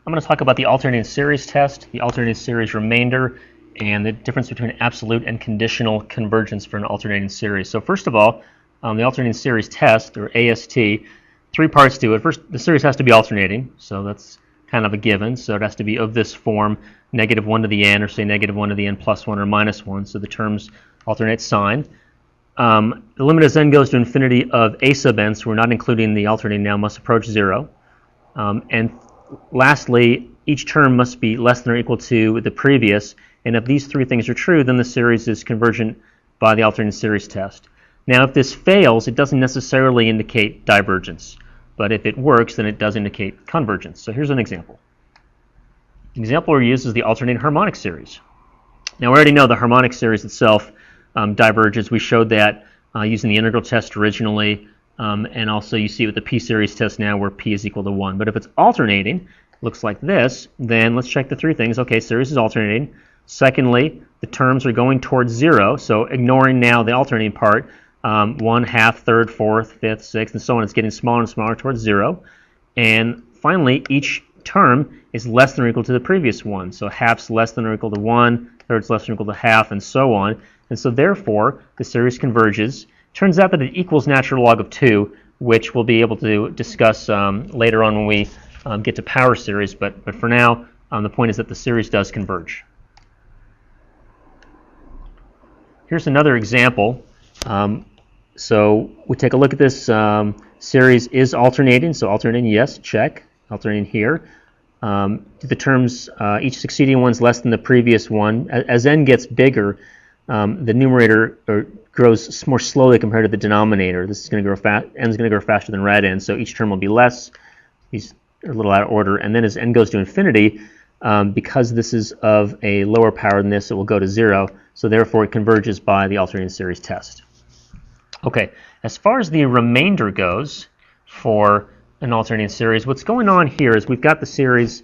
I'm going to talk about the alternating series test, the alternating series remainder, and the difference between absolute and conditional convergence for an alternating series. So first of all, the alternating series test, or AST, three parts to it. First, the series has to be alternating, so that's kind of a given. So it has to be of this form, negative 1 to the n, or say negative 1 to the n plus 1 or minus 1, so the terms alternate sign. The limit as n goes to infinity of a sub n, so we're not including the alternating now, must approach 0. And lastly, each term must be less than or equal to the previous, and if these three things are true, then the series is convergent by the alternating series test. Now, if this fails, it doesn't necessarily indicate divergence, but if it works, then it does indicate convergence. So here's an example. The example we use is the alternating harmonic series. Now, we already know the harmonic series itself diverges. We showed that using the integral test originally, and also you see with the p-series test now where p is equal to 1. But if it's alternating, looks like this, then let's check the three things. Okay, series is alternating. Secondly, the terms are going towards 0, so ignoring now the alternating part, 1, half, third, fourth, fifth, sixth, and so on. It's getting smaller and smaller towards 0. And finally, each term is less than or equal to the previous one. So half's less than or equal to 1, third's less than or equal to half, and so on. And so therefore, the series converges. Turns out that it equals natural log of 2, which we'll be able to discuss later on when we get to power series. But for now, the point is that the series does converge. Here's another example. So we take a look at this. Series is alternating, so alternating, yes, check. Alternating here. The terms, each succeeding one's less than the previous one. As n gets bigger, the numerator grows more slowly compared to the denominator. This is going to grow fast. N is going to grow faster than rad n, so each term will be less. These are a little out of order. And then as n goes to infinity, because this is of a lower power than this, it will go to 0. So therefore, it converges by the alternating series test. Okay, as far as the remainder goes for an alternating series, what's going on here is we've got the series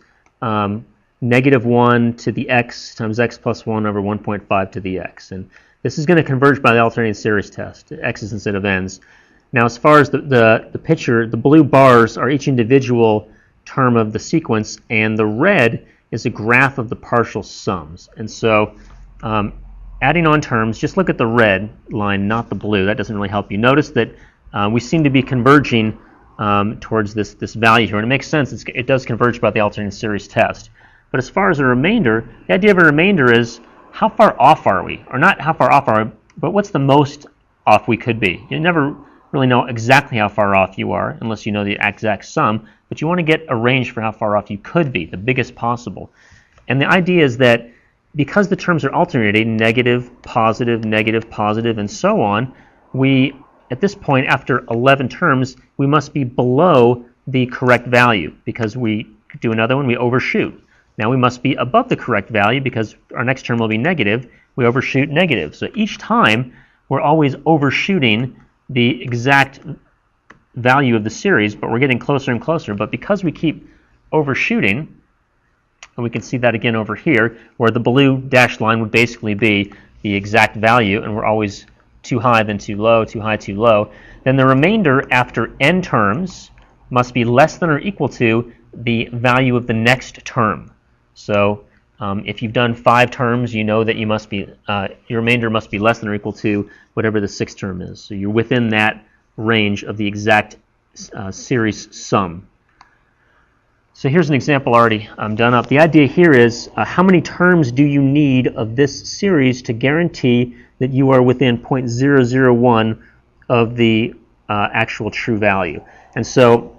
negative 1 to the x times x plus 1 over 1.5 to the x. And this is going to converge by the alternating series test, x's instead of n's. Now, as far as the picture, the blue bars are each individual term of the sequence, and the red is a graph of the partial sums. And so adding on terms, just look at the red line, not the blue. That doesn't really help you. Notice that we seem to be converging towards this value here, and it makes sense. It does converge by the alternating series test. But as far as a remainder, the idea of a remainder is how far off are we? Or not how far off are we, but what's the most off we could be? You never really know exactly how far off you are unless you know the exact sum, but you want to get a range for how far off you could be, the biggest possible. And the idea is that because the terms are alternating, negative, positive, and so on, we, at this point, after 11 terms, we must be below the correct value because we do another one, we overshoot. Now we must be above the correct value because our next term will be negative. We overshoot negative. So each time we're always overshooting the exact value of the series, but we're getting closer and closer. But because we keep overshooting, and we can see that again over here, where the blue dashed line would basically be the exact value, and we're always too high then too low, too high, too low, then the remainder after n terms must be less than or equal to the value of the next term. So if you've done 5 terms, you know that you must be your remainder must be less than or equal to whatever the 6th term is. So you're within that range of the exact series sum. So here's an example already done up. The idea here is how many terms do you need of this series to guarantee that you are within 0.001 of the actual true value. And so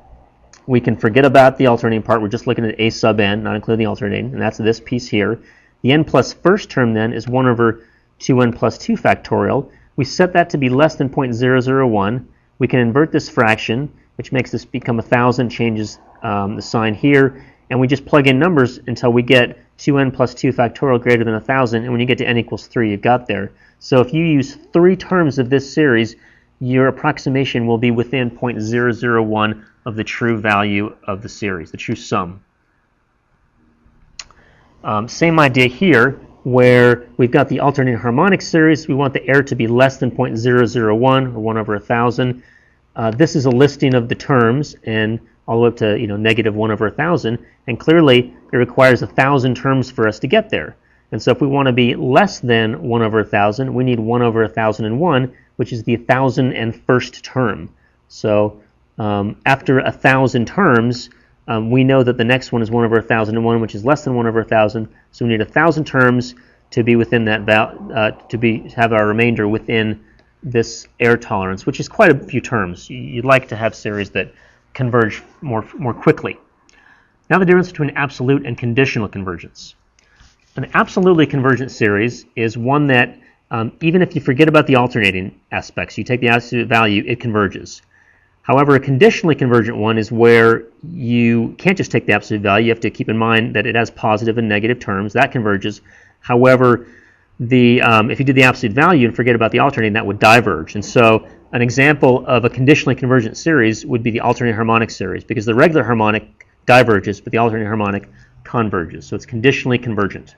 we can forget about the alternating part. We're just looking at a sub n, not including the alternating, and that's this piece here. The n plus first term then is 1 over 2n plus 2 factorial. We set that to be less than 0.001. We can invert this fraction, which makes this become 1,000, changes the sign here, and we just plug in numbers until we get 2n plus 2 factorial greater than 1,000, and when you get to n equals 3, you've got there. So if you use 3 terms of this series, your approximation will be within 0.001 of the true value of the series, the true sum. Same idea here, where we've got the alternating harmonic series. We want the error to be less than 0.001, or 1 over 1,000. This is a listing of the terms, and all the way up to negative 1 over 1,000, and clearly it requires 1,000 terms for us to get there. And so if we want to be less than 1 over 1,000, we need 1 over 1,001, which is the 1,001st term. So after 1,000 terms, we know that the next one is 1 over 1,001, which is less than 1 over 1,000. So we need 1,000 terms to be within that have our remainder within this error tolerance, which is quite a few terms. You'd like to have series that converge more quickly. Now the difference between absolute and conditional convergence. An absolutely convergent series is one that even if you forget about the alternating aspects, you take the absolute value, it converges. However, a conditionally convergent one is where you can't just take the absolute value. You have to keep in mind that it has positive and negative terms. That converges. However, if you do the absolute value and forget about the alternating, that would diverge. And so an example of a conditionally convergent series would be the alternating harmonic series, because the regular harmonic diverges, but the alternating harmonic converges. So it's conditionally convergent.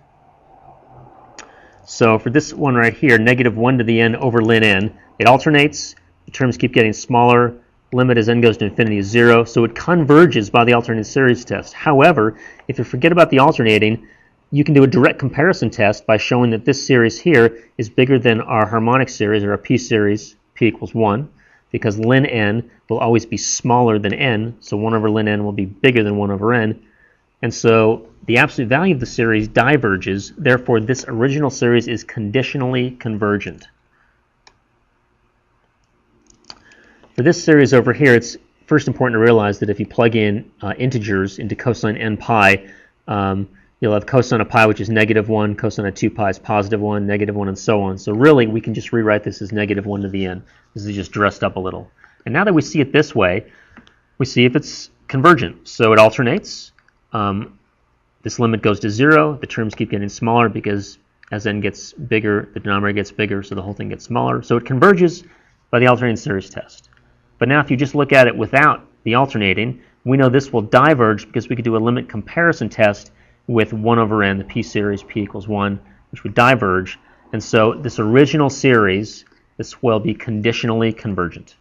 So for this one right here, negative 1 to the n over ln n, it alternates. The terms keep getting smaller. Limit as n goes to infinity is 0. So it converges by the alternating series test. However, if you forget about the alternating, you can do a direct comparison test by showing that this series here is bigger than our harmonic series, or our p series, p equals 1, because ln n will always be smaller than n, so 1 over ln n will be bigger than 1 over n. And so the absolute value of the series diverges, therefore this original series is conditionally convergent. For this series over here, it's first important to realize that if you plug in integers into cosine n pi, you'll have cosine of pi, which is negative 1, cosine of 2 pi is positive 1, negative 1, and so on. So really, we can just rewrite this as negative 1 to the n. This is just dressed up a little. And now that we see it this way, we see if it's convergent. So it alternates. This limit goes to 0. The terms keep getting smaller because as n gets bigger, the denominator gets bigger, so the whole thing gets smaller. So it converges by the alternating series test. But now if you just look at it without the alternating, we know this will diverge because we could do a limit comparison test with 1 over n, the p series, p equals 1, which would diverge. And so this original series, this will be conditionally convergent.